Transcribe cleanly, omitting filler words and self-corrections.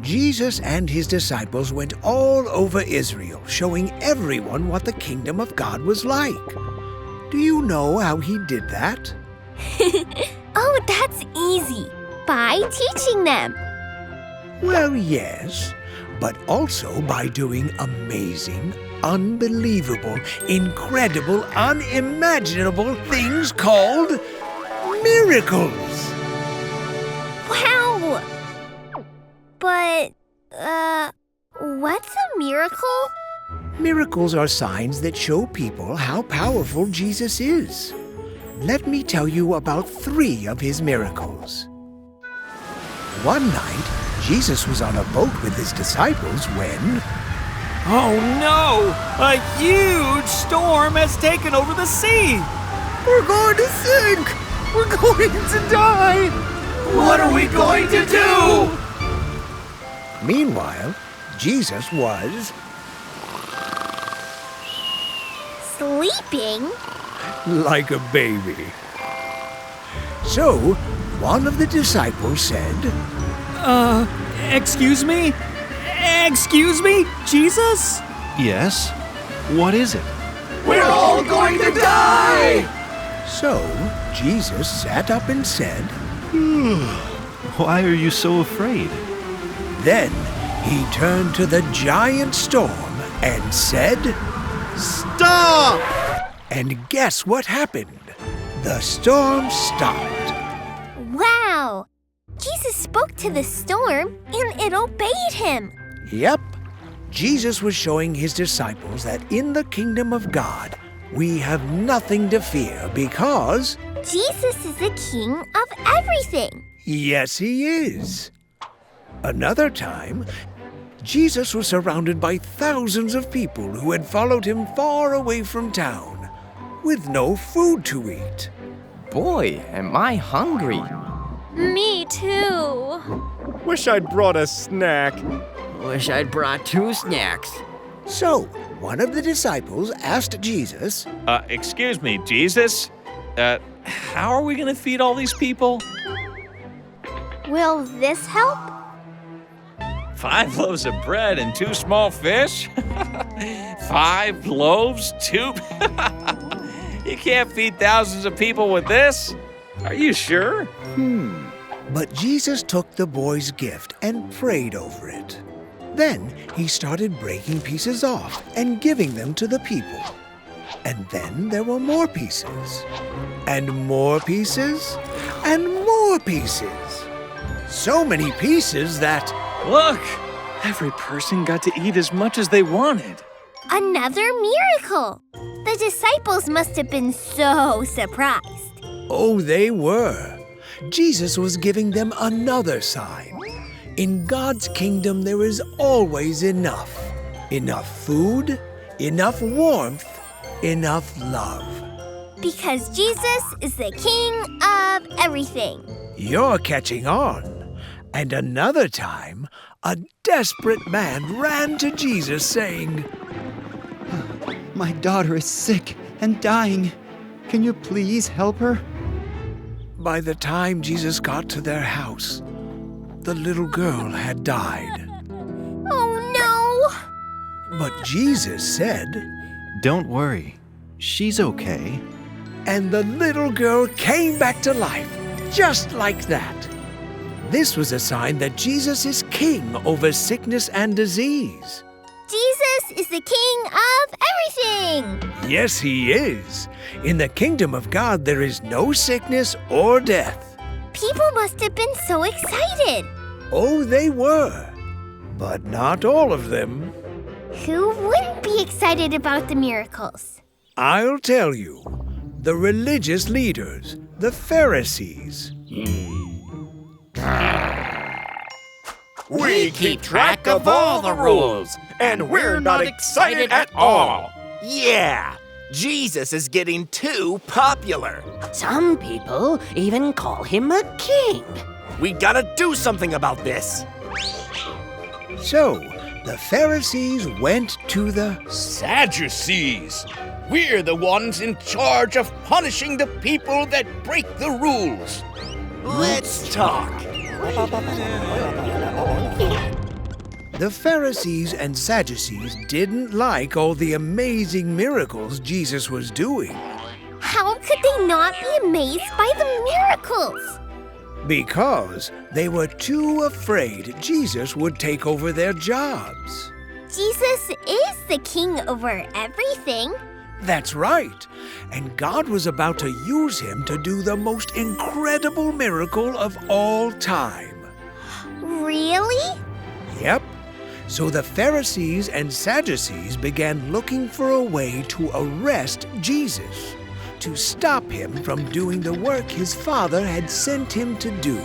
Jesus and his disciples went all over Israel, showing everyone what the kingdom of God was like. Do you know how he did that? Oh, that's easy. By teaching them. Well, yes, but also by doing amazing, unbelievable, incredible, unimaginable things called miracles. Wow! But, what's a miracle? Miracles are signs that show people how powerful Jesus is. Let me tell you about 3 of his miracles. One night, Jesus was on a boat with his disciples when... Oh no! A huge storm has taken over the sea! We're going to sink! We're going to die! What are we going to do? Meanwhile, Jesus was... Sleeping? like a baby. So, one of the disciples said, Excuse me? Excuse me, Jesus? Yes? What is it? We're all going to die! So, Jesus sat up and said, Why are you so afraid? Then he turned to the giant storm and said, Stop! And guess what happened? The storm stopped. Wow! Jesus spoke to the storm and it obeyed him. Yep, Jesus was showing his disciples that in the kingdom of God, we have nothing to fear because... Jesus is the king of everything. Yes, he is. Another time, Jesus was surrounded by thousands of people who had followed him far away from town, with no food to eat. Boy, am I hungry. Me too. Wish I'd brought a snack. Wish I'd brought 2 snacks. So, one of the disciples asked Jesus, Excuse me, Jesus? How are we going to feed all these people? Will this help? 5 loaves of bread and 2 small fish? 5 loaves, 2... You can't feed thousands of people with this? Are you sure? But Jesus took the boy's gift and prayed over it. Then he started breaking pieces off and giving them to the people. And then there were more pieces, and more pieces, and more pieces. So many pieces that... Look! Every person got to eat as much as they wanted. Another miracle. The disciples must have been so surprised. Oh, they were. Jesus was giving them another sign. In God's kingdom, there is always enough. Enough food, enough warmth, enough love. Because Jesus is the king of everything. You're catching on. And another time, a desperate man ran to Jesus saying, My daughter is sick and dying. Can you please help her? By the time Jesus got to their house, the little girl had died. Oh no! But Jesus said, Don't worry. She's okay. and the little girl came back to life, just like that. This was a sign that Jesus is king over sickness and disease. Jesus is the king of everything. Yes, he is. In the kingdom of God, there is no sickness or death. People must have been so excited. Oh, they were. But not all of them. Who wouldn't be excited about the miracles? I'll tell you. The religious leaders, the Pharisees. We keep track of all the rules, and we're not excited at all. Yeah, Jesus is getting too popular. Some people even call him a king. We gotta do something about this. So, the Pharisees went to the Sadducees. We're the ones in charge of punishing the people that break the rules. Let's talk. The Pharisees and Sadducees didn't like all the amazing miracles Jesus was doing. How could they not be amazed by the miracles? Because they were too afraid Jesus would take over their jobs. Jesus is the king over everything. That's right. And God was about to use him to do the most incredible miracle of all time. Really? Yep. So the Pharisees and Sadducees began looking for a way to arrest Jesus, to stop him from doing the work his Father had sent him to do.